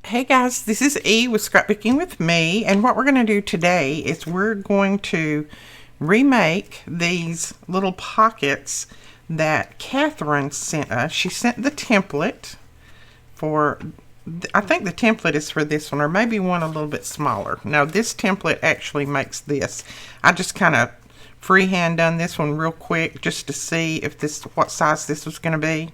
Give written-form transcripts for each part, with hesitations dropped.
Hey guys, this is E with Scrapbooking with Me, and what we're going to do today is we're going to remake these little pockets that Kathrine sent us. She sent the template for, I think the template is for this one, or maybe one a little bit smaller. No, this template actually makes this. I just kind of freehand done this one real quick just to see if what size this was going to be.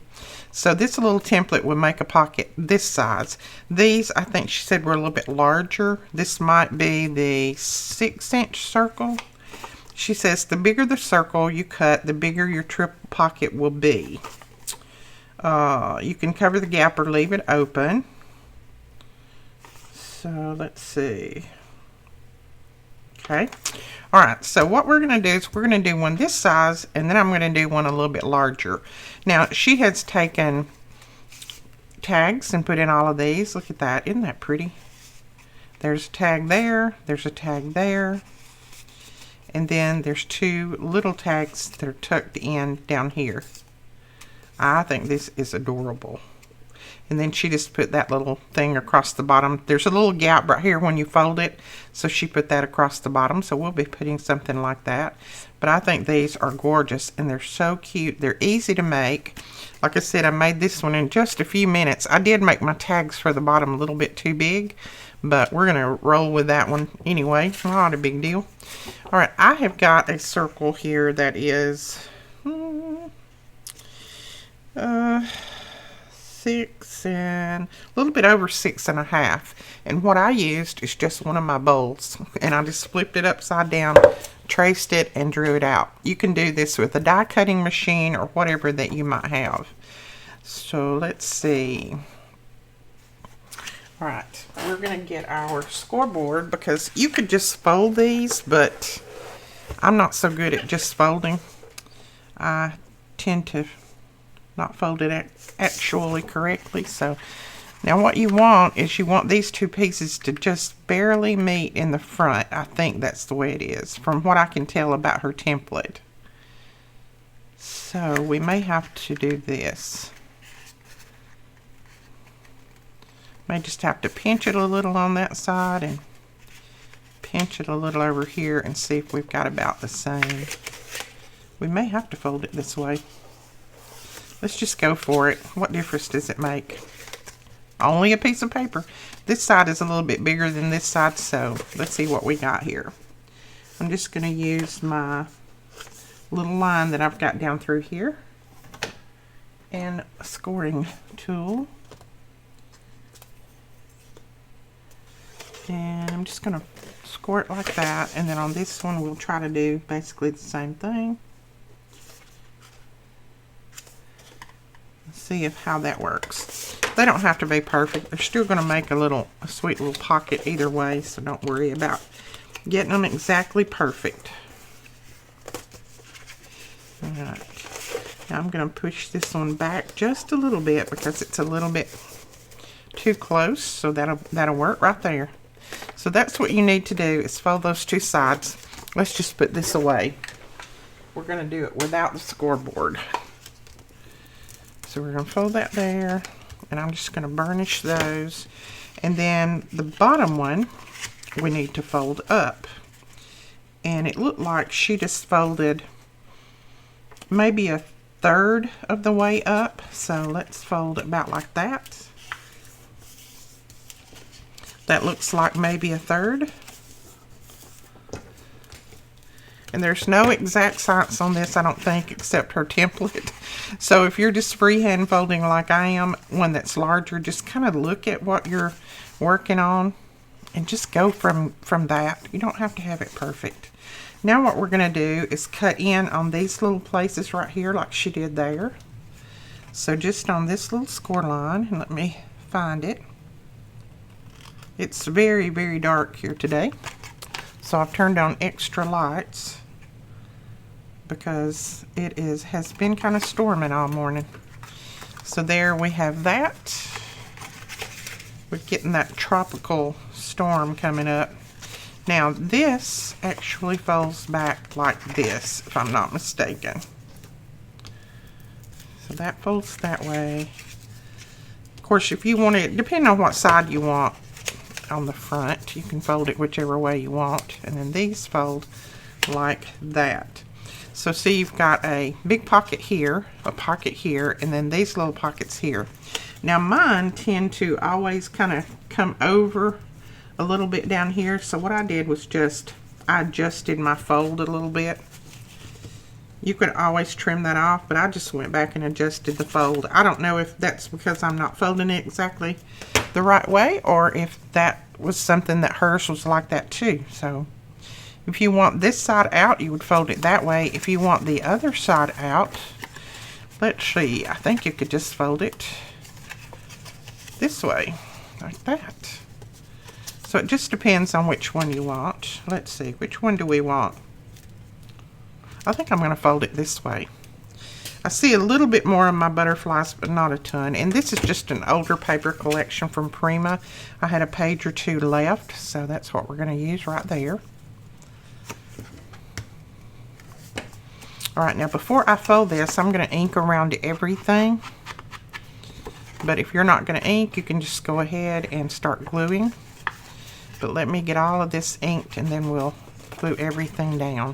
So this little template would make a pocket this size. These, I think she said, were a little bit larger. This might be the 6-inch circle. She says the bigger the circle you cut, the bigger your triple pocket will be. You can cover the gap or leave it open. So let's see. Okay. Alright, so what we're going to do is we're going to do one this size, and then I'm going to do one a little bit larger. Now, she has taken tags and put in all of these. Look at that. Isn't that pretty? There's a tag there. There's a tag there. And then there's two little tags that are tucked in down here. I think this is adorable. And then she just put that little thing across the bottom. There's a little gap right here when you fold it, so she put that across the bottom. So we'll be putting something like that. But I think these are gorgeous, and they're so cute. They're easy to make. Like I said, I made this one in just a few minutes. I did make my tags for the bottom a little bit too big, but we're going to roll with that one anyway. Not a big deal. All right, I have got a circle here that is 6 and a little bit over 6.5, and what I used is just one of my bowls, and I just flipped it upside down, traced it, and drew it out. You can do this with a die cutting machine or whatever that you might have. So let's see. All right, we're gonna get our scoreboard, because you could just fold these, but I'm not so good at just folding. I tend to not fold it actually correctly. So now what you want is you want these two pieces to just barely meet in the front. I think that's the way it is from what I can tell about her template. So we may have to do this. May just have to pinch it a little on that side and pinch it a little over here and see if we've got about the same. We may have to fold it this way. Let's just go for it. What difference does it make? Only a piece of paper. This side is a little bit bigger than this side, so let's see what we got here. I'm just going to use my little line that I've got down through here and a scoring tool. And I'm just going to score it like that, and then on this one we'll try to do basically the same thing. See how that works. They don't have to be perfect. They're still going to make a sweet little pocket either way, so don't worry about getting them exactly perfect. Alright. Now I'm going to push this one back just a little bit because it's a little bit too close, so that'll work right there. So that's what you need to do, is fold those two sides. Let's just put this away. We're going to do it without the scoreboard. So we're going to fold that there, and I'm just going to burnish those. And then the bottom one, we need to fold up. And it looked like she just folded maybe a third of the way up. So let's fold it about like that. That looks like maybe a third. And there's no exact science on this, I don't think, except her template. So if you're just freehand folding like I am, one that's larger, just kind of look at what you're working on and just go from that. You don't have to have it perfect. Now what we're going to do is cut in on these little places right here like she did there. So just on this little score line, and let me find it. It's very, very dark here today. So I've turned on extra lights because it has been kind of storming all morning. So there we have that. We're getting that tropical storm coming up. Now this actually folds back like this, if I'm not mistaken. So that folds that way. course, if you want it, depending on what side you want on the front, you can fold it whichever way you want. And then these fold like that. So see, you've got a big pocket here, a pocket here, and then these little pockets here. Now mine tend to always kind of come over a little bit down here. So what I did was I adjusted my fold a little bit. You could always trim that off, but I just went back and adjusted the fold. I don't know if that's because I'm not folding it exactly the right way, or if that was something that hers was like that too. So if you want this side out, you would fold it that way. If you want the other side out, let's see, I think you could just fold it this way, like that. So it just depends on which one you want. Let's see, which one do we want? I think I'm going to fold it this way. I see a little bit more of my butterflies, but not a ton. And this is just an older paper collection from Prima. I had a page or two left, so that's what we're going to use right there. All right, now before I fold this, I'm going to ink around everything. But if you're not going to ink, you can just go ahead and start gluing. But let me get all of this inked, and then we'll glue everything down.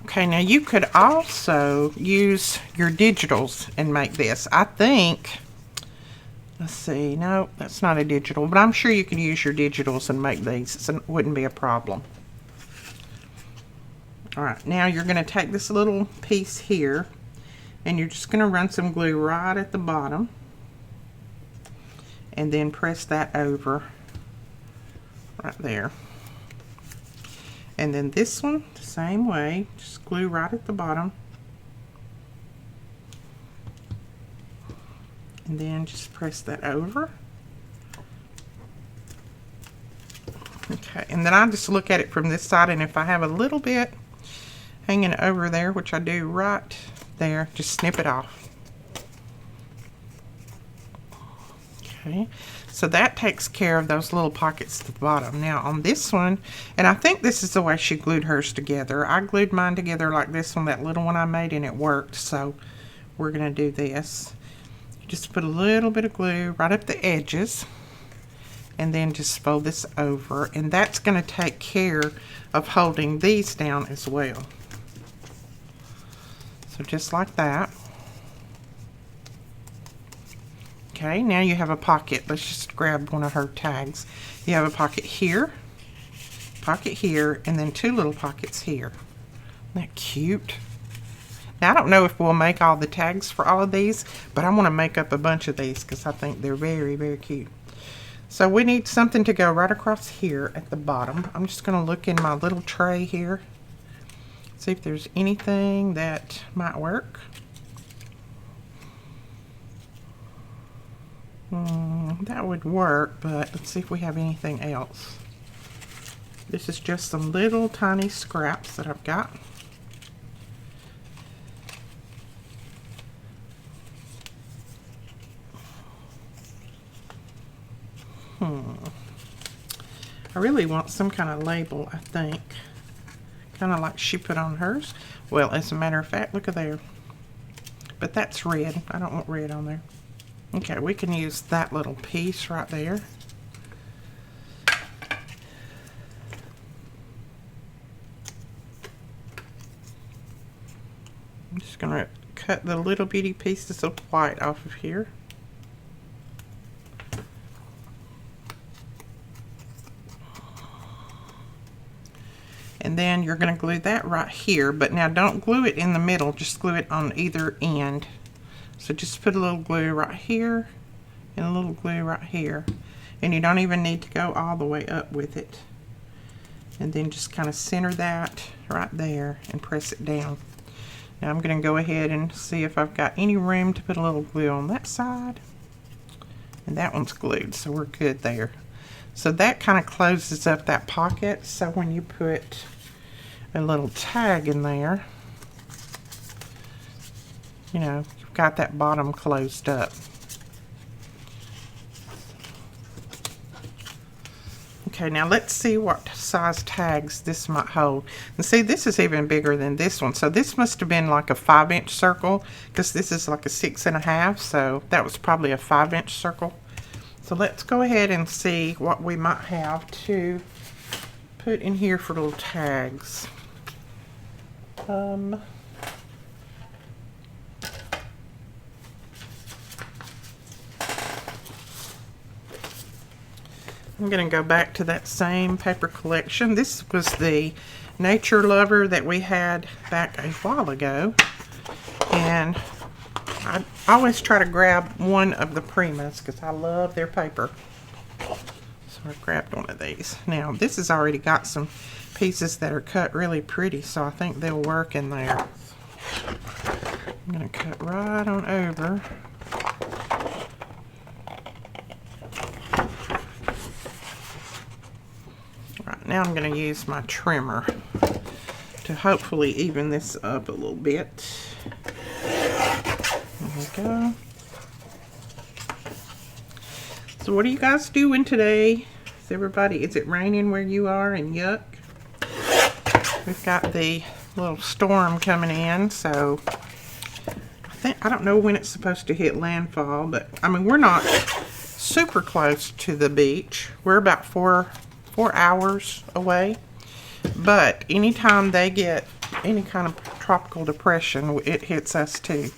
Okay, now you could also use your digitals and make this. I think, let's see, no, that's not a digital, but I'm sure you could use your digitals and make these. It wouldn't be a problem. All right, now you're going to take this little piece here, and you're just going to run some glue right at the bottom, and then press that over right there. And then this one, the same way, just glue right at the bottom. And then just press that over. Okay, and then I just look at it from this side, and if I have a little bit hanging over there, which I do right there, just snip it off. Okay, so that takes care of those little pockets at the bottom. Now on this one, and I think this is the way she glued hers together. I glued mine together like this one, that little one I made, and it worked. So we're going to do this. You just put a little bit of glue right up the edges, and then just fold this over. And that's going to take care of holding these down as well. So just like that. Okay, now you have a pocket. Let's just grab one of her tags. You have a pocket here, and then two little pockets here. Isn't that cute? Now, I don't know if we'll make all the tags for all of these, but I want to make up a bunch of these because I think they're very, very cute. So we need something to go right across here at the bottom. I'm just going to look in my little tray here, see if there's anything that might work. That would work, but let's see if we have anything else. This is just some little tiny scraps that I've got. I really want some kind of label, I think. Kind of like she put on hers. Well, as a matter of fact, look at there. But that's red. I don't want red on there. Okay, we can use that little piece right there. I'm just going to cut the little bitty pieces of white off of here. And then you're going to glue that right here, but now don't glue it in the middle, just glue it on either end. So just put a little glue right here and a little glue right here. And you don't even need to go all the way up with it. And then just kind of center that right there and press it down. Now I'm going to go ahead and see if I've got any room to put a little glue on that side. And that one's glued, so we're good there. So that kind of closes up that pocket. So when you put a little tag in there, you know, you've got that bottom closed up. Okay, now let's see what size tags this might hold. And see, this is even bigger than this one. So this must have been like a 5-inch circle, because this is like a 6.5. So that was probably a 5-inch circle. So let's go ahead and see what we might have to put in here for little tags. I'm going to go back to that same paper collection. This was the Nature Lover that we had back a while ago. And I always try to grab one of the Primas because I love their paper. So I grabbed one of these. Now, this has already got some pieces that are cut really pretty, so I think they'll work in there. I'm going to cut right on over. Now I'm going to use my trimmer to hopefully even this up a little bit. There we go. So what are you guys doing today? Is it raining where you are and yuck? We've got the little storm coming in, so I don't know when it's supposed to hit landfall, but I mean, we're not super close to the beach. We're about 4 hours away, but anytime they get any kind of tropical depression, it hits us too.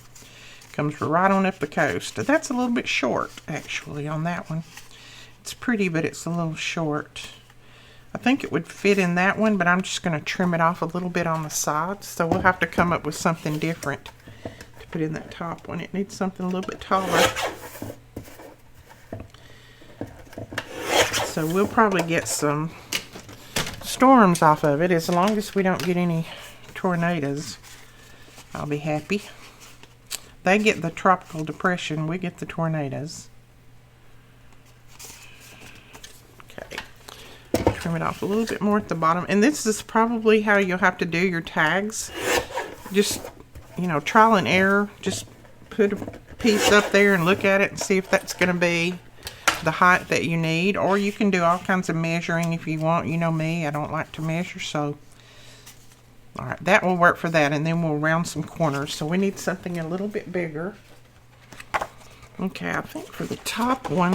Comes right on up the coast. That's a little bit short actually on that one. It's pretty, but it's a little short. I think it would fit in that one, but I'm just going to trim it off a little bit on the sides, so we'll have to come up with something different to put in that top one. It needs something a little bit taller. So we'll probably get some storms off of it. As long as we don't get any tornadoes, I'll be happy. They get the tropical depression, we get the tornadoes. Okay, trim it off a little bit more at the bottom. And this is probably how you'll have to do your tags. Just, you know, trial and error. Just put a piece up there and look at it and see if that's going to be the height that you need, or you can do all kinds of measuring if you want. You know me, I don't like to measure, so alright, that will work for that. And then we'll round some corners, so we need something a little bit bigger. Okay, I think for the top one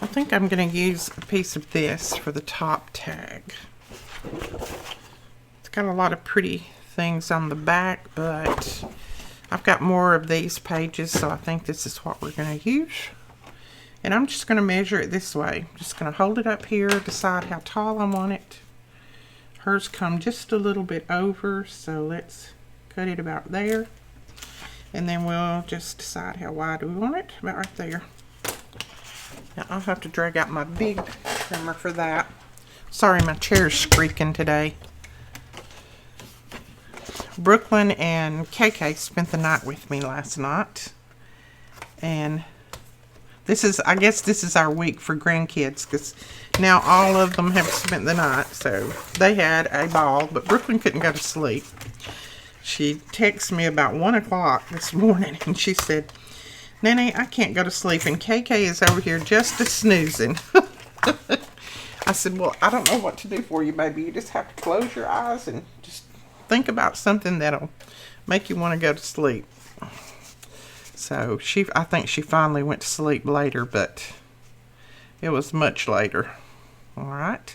I think I'm going to use a piece of this for the top tag. It's got a lot of pretty things on the back, but I've got more of these pages, so I think this is what we're going to use. And I'm just going to measure it this way. I'm just going to hold it up here, decide how tall I want it. Hers come just a little bit over, so let's cut it about there. And then we'll just decide how wide we want it, about right there. Now I'll have to drag out my big trimmer for that. Sorry, my chair's squeaking today. Brooklyn and KK spent the night with me last night, and I guess this is our week for grandkids, because now all of them have spent the night, so they had a ball, but Brooklyn couldn't go to sleep. She texted me about 1 o'clock this morning, and she said, "Nanny, I can't go to sleep, and KK is over here just a snoozing." I said, "Well, I don't know what to do for you, baby. You just have to close your eyes and just think about something that'll make you want to go to sleep." So I think she finally went to sleep later, but it was much later. All right,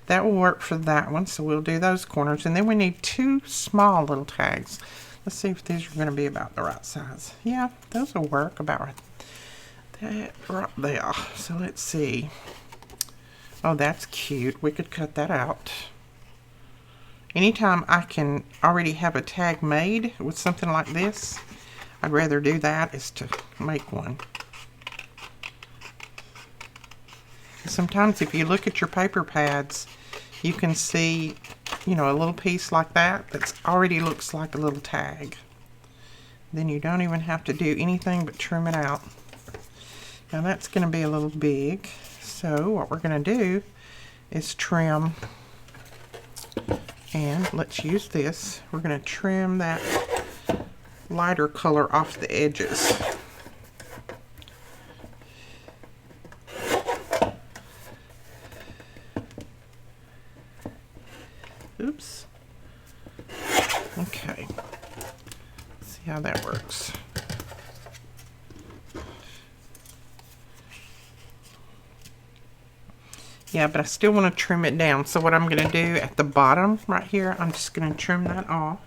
that will work for that one. So we'll do those corners, and then we need 2 small little tags. Let's see if these are going to be about the right size. Yeah, those will work about that right there. So let's see. Oh, that's cute. We could cut that out. Anytime I can already have a tag made with something like this, I'd rather do that is to make one. Sometimes if you look at your paper pads, you can see, you know, a little piece like that that's already looks like a little tag. Then you don't even have to do anything but trim it out. Now that's going to be a little big, so what we're going to do is trim, and let's use this. We're going to trim that lighter color off the edges. Oops. Okay. See how that works. Yeah, but I still want to trim it down. So what I'm going to do at the bottom right here, I'm just going to trim that off.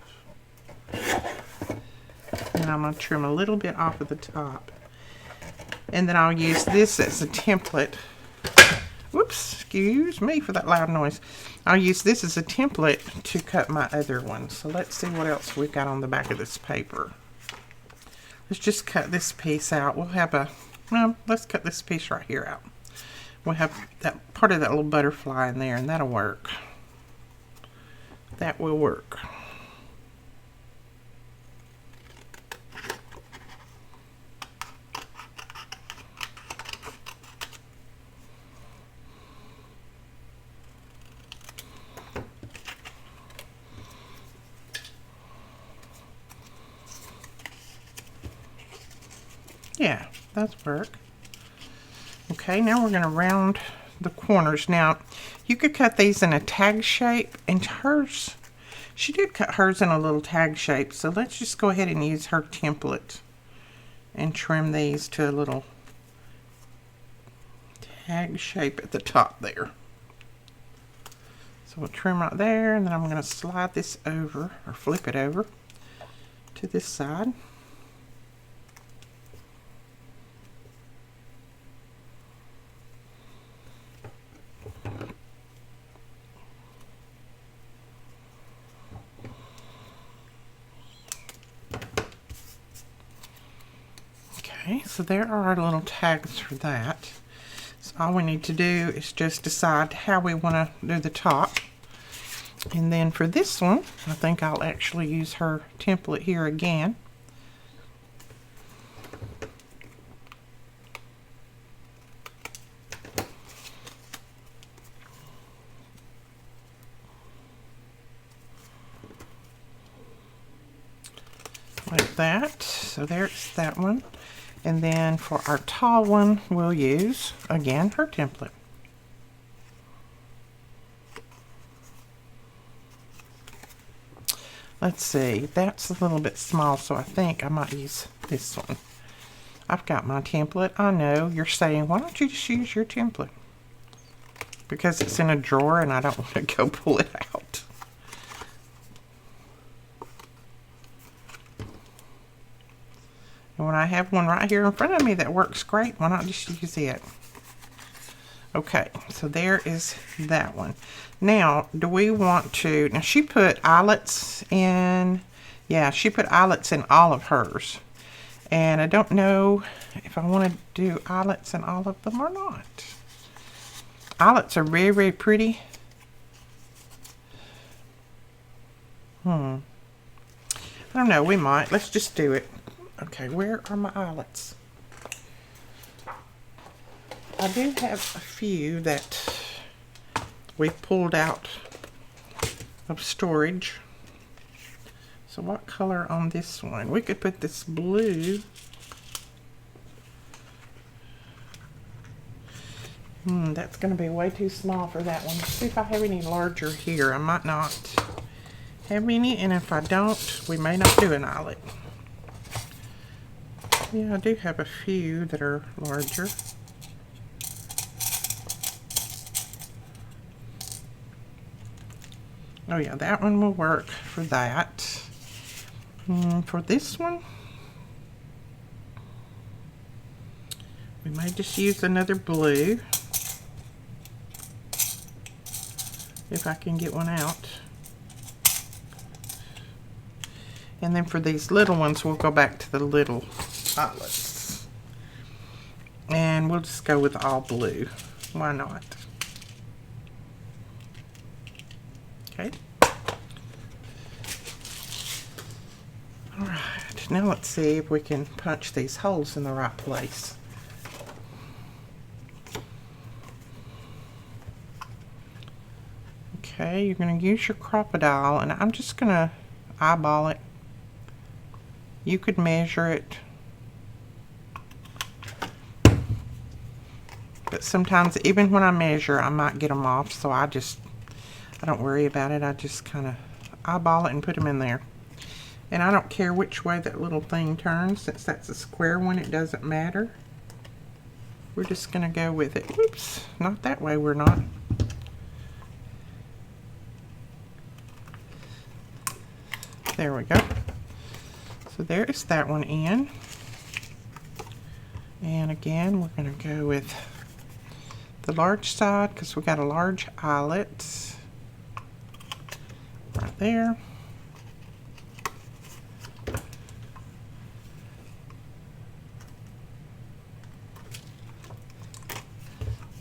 And I'm going to trim a little bit off of the top. And then I'll use this as a template. Whoops, excuse me for that loud noise. I'll use this as a template to cut my other one. So let's see what else we've got on the back of this paper. Let's just cut this piece out. We'll have a, well, let's cut this piece right here out. We'll have that part of that little butterfly in there, and that'll work. That will work. Yeah, that's work. Okay, now we're going to round the corners. Now, you could cut these in a tag shape, and hers, she did cut hers in a little tag shape, so let's just go ahead and use her template and trim these to a little tag shape at the top there. So we'll trim right there, and then I'm going to slide this over, or flip it over to this side. Okay, so there are our little tags for that. So all we need to do is just decide how we want to do the top. And then for this one, I think I'll actually use her template here again. Like that. So there's that one. And then for our tall one, we'll use, again, her template. Let's see, that's a little bit small, so I think I might use this one. I've got my template. I know you're saying, why don't you just use your template? Because it's in a drawer and I don't want to go pull it out. And when I have one right here in front of me that works great, why not just use it? Okay, so there is that one. Now, do we want to, now she put eyelets in, yeah, she put eyelets in all of hers. And I don't know if I want to do eyelets in all of them or not. Eyelets are very, very pretty. I don't know, we might. Let's just do it. Okay, where are my eyelets? I do have a few that we pulled out of storage. So what color on this one? We could put this blue. That's going to be way too small for that one. Let's see if I have any larger here. I might not have any, and if I don't, we may not do an eyelet. Yeah, I do have a few that are larger. Oh yeah, that one will work for that. For this one, we may just use another blue. If I can get one out. And then for these little ones, we'll go back to the little eyelets. And we'll just go with all blue. Why not? Okay. Alright, now let's see if we can punch these holes in the right place. Okay, you're going to use your crocodile, and I'm just going to eyeball it. You could measure it, but sometimes even when I measure, I might get them off, so I don't worry about it. I just kind of eyeball it and put them in there. And I don't care which way that little thing turns. Since that's a square one, it doesn't matter. We're just going to go with it. Oops, not that way, we're not. There we go. So there is that one in. And again, we're going to go with the large side because we got a large eyelet right there.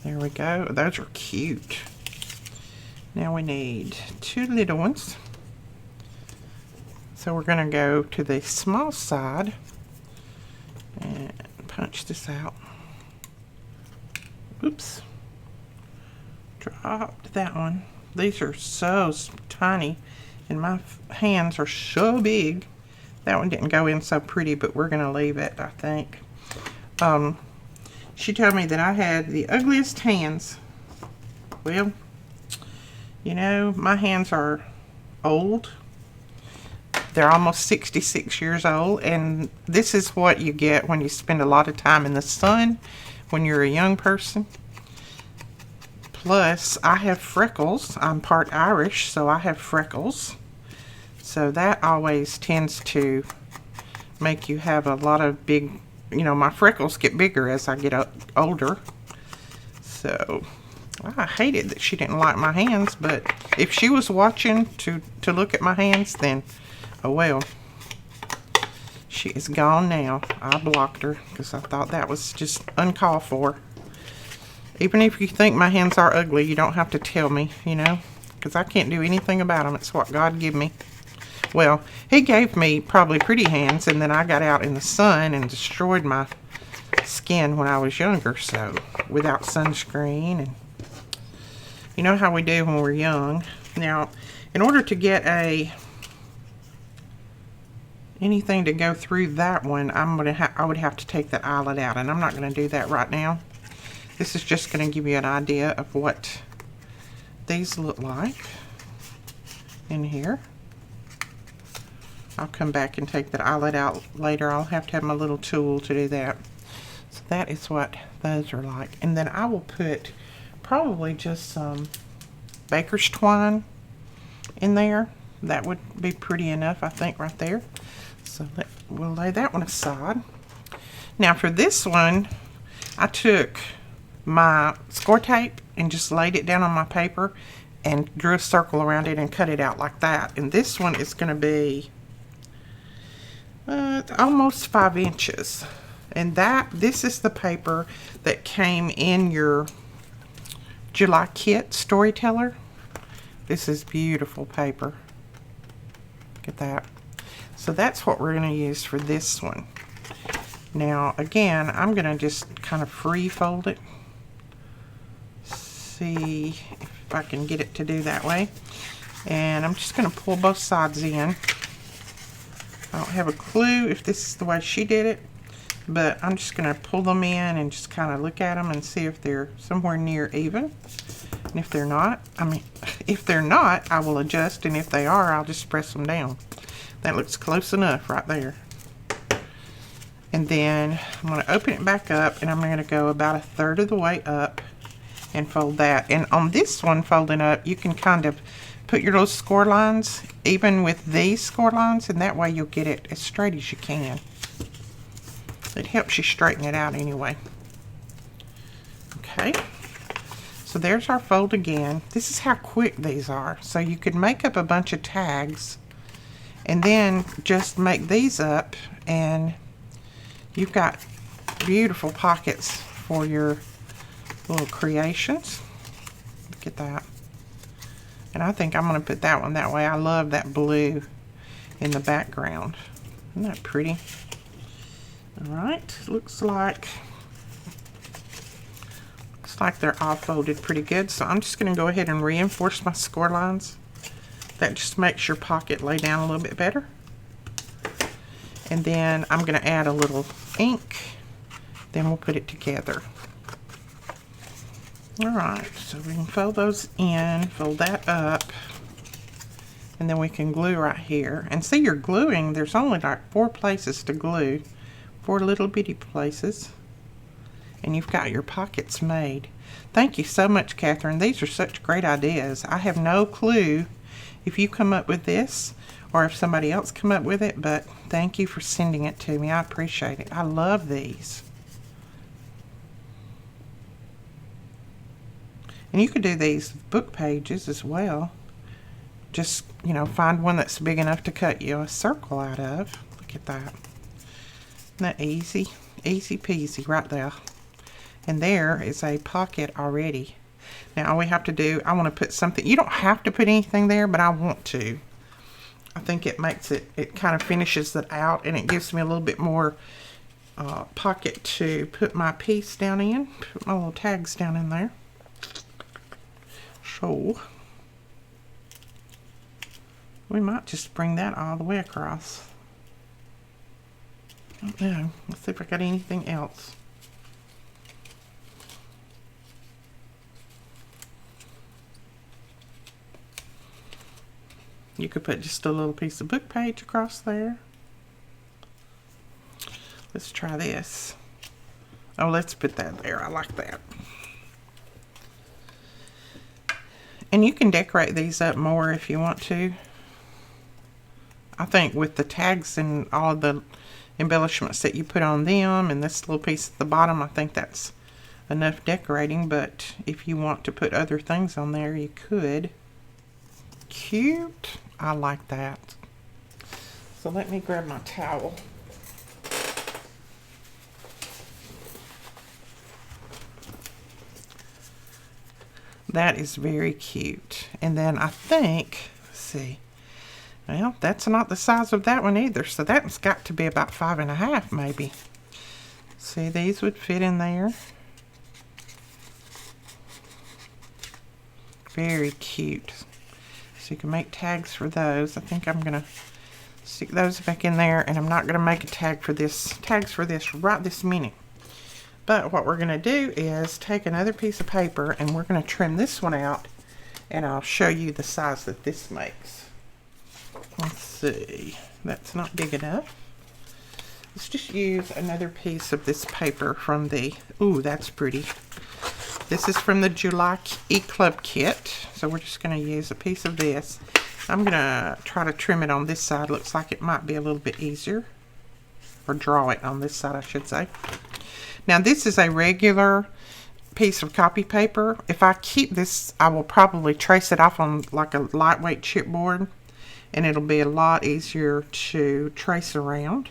There we go. Those are cute. Now we need 2 little ones. So we're going to go to the small side and punch this out. Oops. Dropped that one. These are so tiny and my hands are so big. That one didn't go in so pretty, but we're going to leave it, I think. She told me that I had the ugliest hands. Well, you know, my hands are old. They're almost 66 years old, and this is what you get when you spend a lot of time in the sun when you're a young person. Plus, I have freckles. I'm part Irish, so I have freckles. So that always tends to make you have a lot of big, you know, my freckles get bigger as I get older. So I hated that she didn't like my hands, but if she was watching to look at my hands, then oh well. She is gone now. I blocked her because I thought that was just uncalled for. Even if you think my hands are ugly, you don't have to tell me, you know, because I can't do anything about them. It's what God gave me. Well, he gave me probably pretty hands, and then I got out in the sun and destroyed my skin when I was younger, so without sunscreen, and you know how we do when we're young. Now, in order to get anything to go through that one, I would have to take that eyelet out, and I'm not going to do that right now. This is just going to give you an idea of what these look like in here. I'll come back and take that eyelet out later. I'll have to have my little tool to do that. So that is what those are like. And then I will put probably just some baker's twine in there. That would be pretty enough, I think, right there. So we'll lay that one aside. Now for this one, I took my score tape and just laid it down on my paper and drew a circle around it and cut it out like that. And this one is going to be almost 5 inches. And this is the paper that came in your July kit Storyteller. This is beautiful paper. Look at that. So that's what we're going to use for this one. Now again, I'm going to just kind of free fold it. See if I can get it to do that way. And I'm just going to pull both sides in. I don't have a clue if this is the way she did it, but I'm just going to pull them in and just kind of look at them and see if they're somewhere near even. And if they're not, if they're not, I will adjust, and if they are, I'll just press them down. That looks close enough right there. And then I'm going to open it back up, and I'm going to go about 1/3 of the way up and fold that. And on this one folding up, you can kind of put your little score lines even with these score lines, and that way you'll get it as straight as you can. It helps you straighten it out anyway. Okay, so there's our fold again. This is how quick these are. So you could make up a bunch of tags and then just make these up, and you've got beautiful pockets for your little creations. Look at that. And I think I'm going to put that one that way. I love that blue in the background. Isn't that pretty? All right, looks like Looks like they're all folded pretty good, so I'm just going to go ahead and reinforce my score lines. That just makes your pocket lay down a little bit better. And then I'm going to add a little ink. Then we'll put it together. Alright, so we can fold those in, fold that up, and then we can glue right here. And see, you're gluing, there's only like 4 places to glue, 4 little bitty places. And you've got your pockets made. Thank you so much, Kathrine. These are such great ideas. I have no clue if you come up with this or if somebody else come up with it, but thank you for sending it to me. I appreciate it. I love these. And you could do these book pages as well. Just, you know, find one that's big enough to cut you a circle out of. Look at that. Isn't that easy? Easy peasy right there. And there is a pocket already. Now all we have to do, I want to put something, you don't have to put anything there, but I want to. I think it makes it, it kind of finishes it out, and it gives me a little bit more pocket to put my piece down in, put my little tags down in there. So we might just bring that all the way across. I don't know. Let's see if I got anything else. You could put just a little piece of book page across there. Let's try this. Oh, let's put that there. I like that. And you can decorate these up more if you want to. I think with the tags and all of the embellishments that you put on them and this little piece at the bottom, I think that's enough decorating. But if you want to put other things on there, you could. Cute. I like that. So let me grab my towel. That is very cute. And then I think, let's see, well, that's not the size of that one either. So that's got to be about 5.5 maybe. See, these would fit in there. Very cute. So you can make tags for those. I think I'm going to stick those back in there, and I'm not going to make a tag for this, tags for this right this minute. But what we're going to do is take another piece of paper, and we're going to trim this one out, and I'll show you the size that this makes. Let's see. That's not big enough. Let's just use another piece of this paper from the, ooh, that's pretty. This is from the July E-Club kit. So we're just going to use a piece of this. I'm going to try to trim it on this side. Looks like it might be a little bit easier. Or draw it on this side, I should say. Now this is a regular piece of copy paper. If I keep this, I will probably trace it off on like a lightweight chipboard. And it'll be a lot easier to trace around.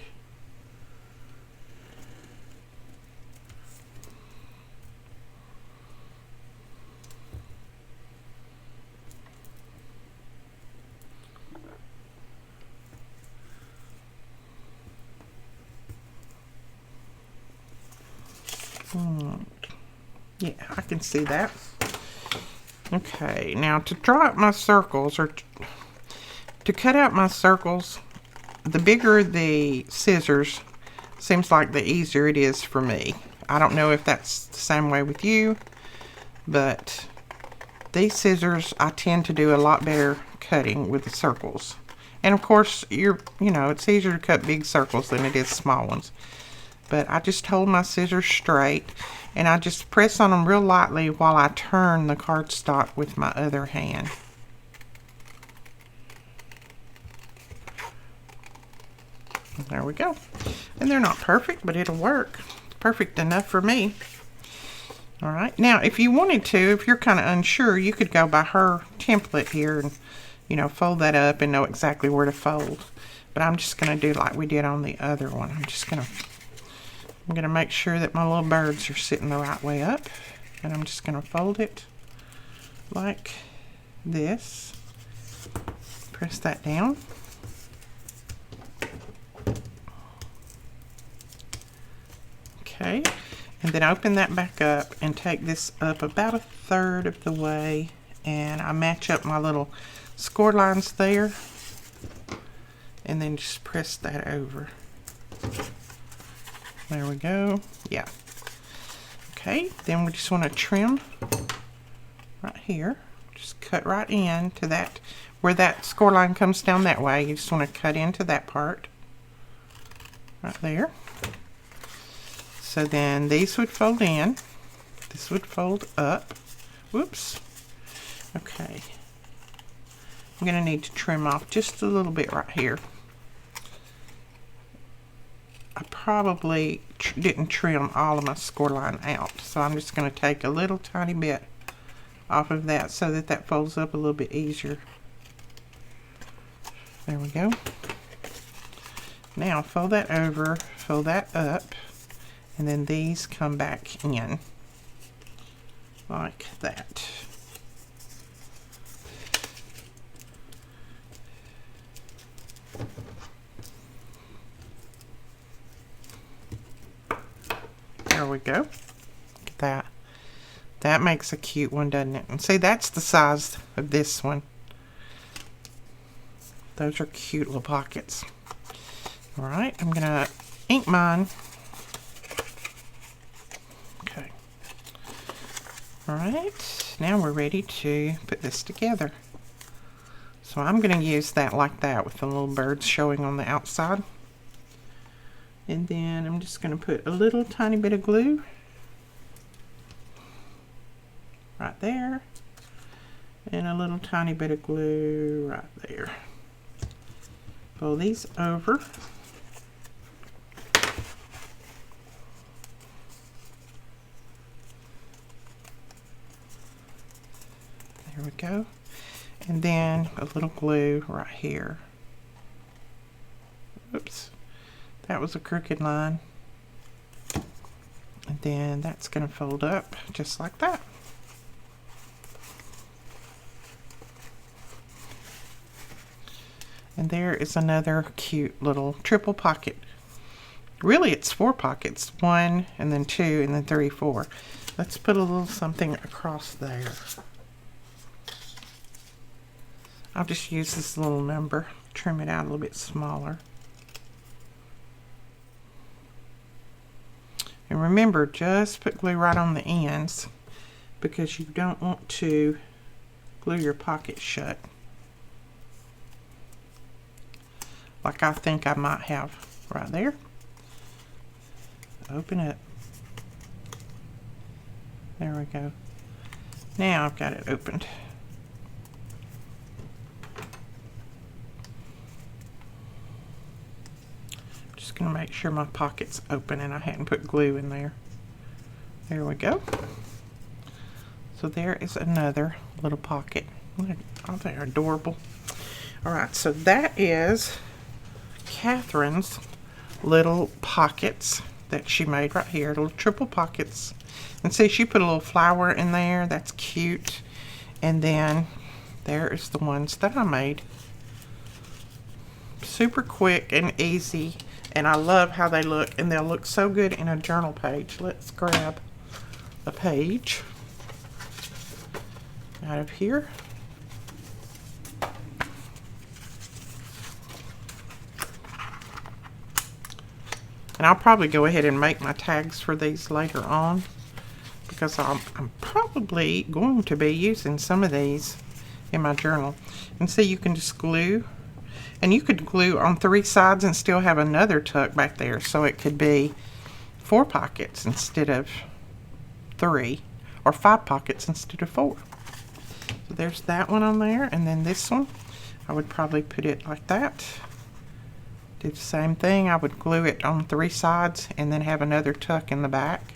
Yeah, I can see that. Okay, now to draw out my circles, or to cut out my circles, the bigger the scissors, seems like the easier it is for me. I don't know if that's the same way with you, but these scissors, I tend to do a lot better cutting with the circles. And of course, you know, it's easier to cut big circles than it is small ones. But I just hold my scissors straight, and I just press on them real lightly while I turn the cardstock with my other hand. There we go. And they're not perfect, but it'll work. Perfect enough for me. All right. Now, if you wanted to, if you're kind of unsure, you could go by her template here and, you know, fold that up and know exactly where to fold. But I'm just going to do like we did on the other one. I'm going to make sure that my little birds are sitting the right way up. And I'm just going to fold it like this. Press that down. Okay. And then open that back up and take this up about 1/3 of the way, and I match up my little score lines there, and then just press that over. There we go. Yeah. Okay, then we just want to trim right here. Just cut right in to that, where that score line comes down that way. You just want to cut into that part right there. So then these would fold in. This would fold up. Whoops. Okay. I'm going to need to trim off just a little bit right here. I probably didn't trim all of my score line out, so I'm just going to take a little tiny bit off of that so that that folds up a little bit easier. There we go. Now fold that over, fold that up, and then these come back in like that. There we go. Look at that. That makes a cute one, doesn't it? And see, that's the size of this one. Those are cute little pockets. All right, I'm gonna ink mine. Okay. All right, now we're ready to put this together. So I'm gonna use that like that with the little birds showing on the outside. And then I'm just going to put a little tiny bit of glue right there, and a little tiny bit of glue right there. Fold these over. There we go. And then a little glue right here. Oops. That was a crooked line. And then that's going to fold up just like that. And there is another cute little triple pocket. Really, it's 4 pockets. 1, and then 2, and then 3, 4. Let's put a little something across there. I'll just use this little number, trim it out a little bit smaller. And remember, just put glue right on the ends because you don't want to glue your pocket shut. Like I think I might have right there. Open it. There we go. Now I've got it opened. Going to make sure my pocket's open and I hadn't put glue in there. There we go. So there is another little pocket. Oh, they're adorable. Alright, so that is Kathrine's little pockets that she made right here. Little triple pockets. And see, she put a little flower in there. That's cute. And then there is the ones that I made. Super quick and easy. And I love how they look, and they'll look so good in a journal page. Let's grab a page out of here. And I'll probably go ahead and make my tags for these later on, because I'm probably going to be using some of these in my journal. And see, you can just glue. And you could glue on 3 sides and still have another tuck back there. So it could be 4 pockets instead of 3. Or 5 pockets instead of 4. So there's that one on there. And then this one, I would probably put it like that. Do the same thing. I would glue it on 3 sides and then have another tuck in the back.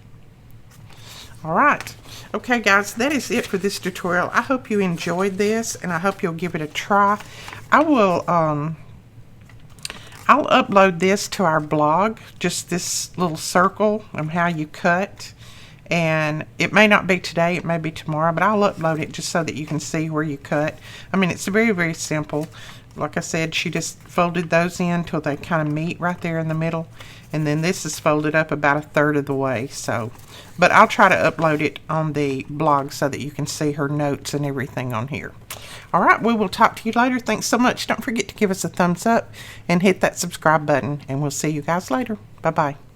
Alright. Okay guys, that is it for this tutorial. I hope you enjoyed this, and I hope you'll give it a try. I will I'll upload this to our blog, just this little circle of how you cut, and it may not be today, it may be tomorrow, but I'll upload it just so that you can see where you cut. I mean, it's very, very simple, like I said, she just folded those in till they kind of meet right there in the middle. And then this is folded up about a third of the way. So, but I'll try to upload it on the blog so that you can see her notes and everything on here. All right, we will talk to you later. Thanks so much. Don't forget to give us a thumbs up and hit that subscribe button. And we'll see you guys later. Bye-bye.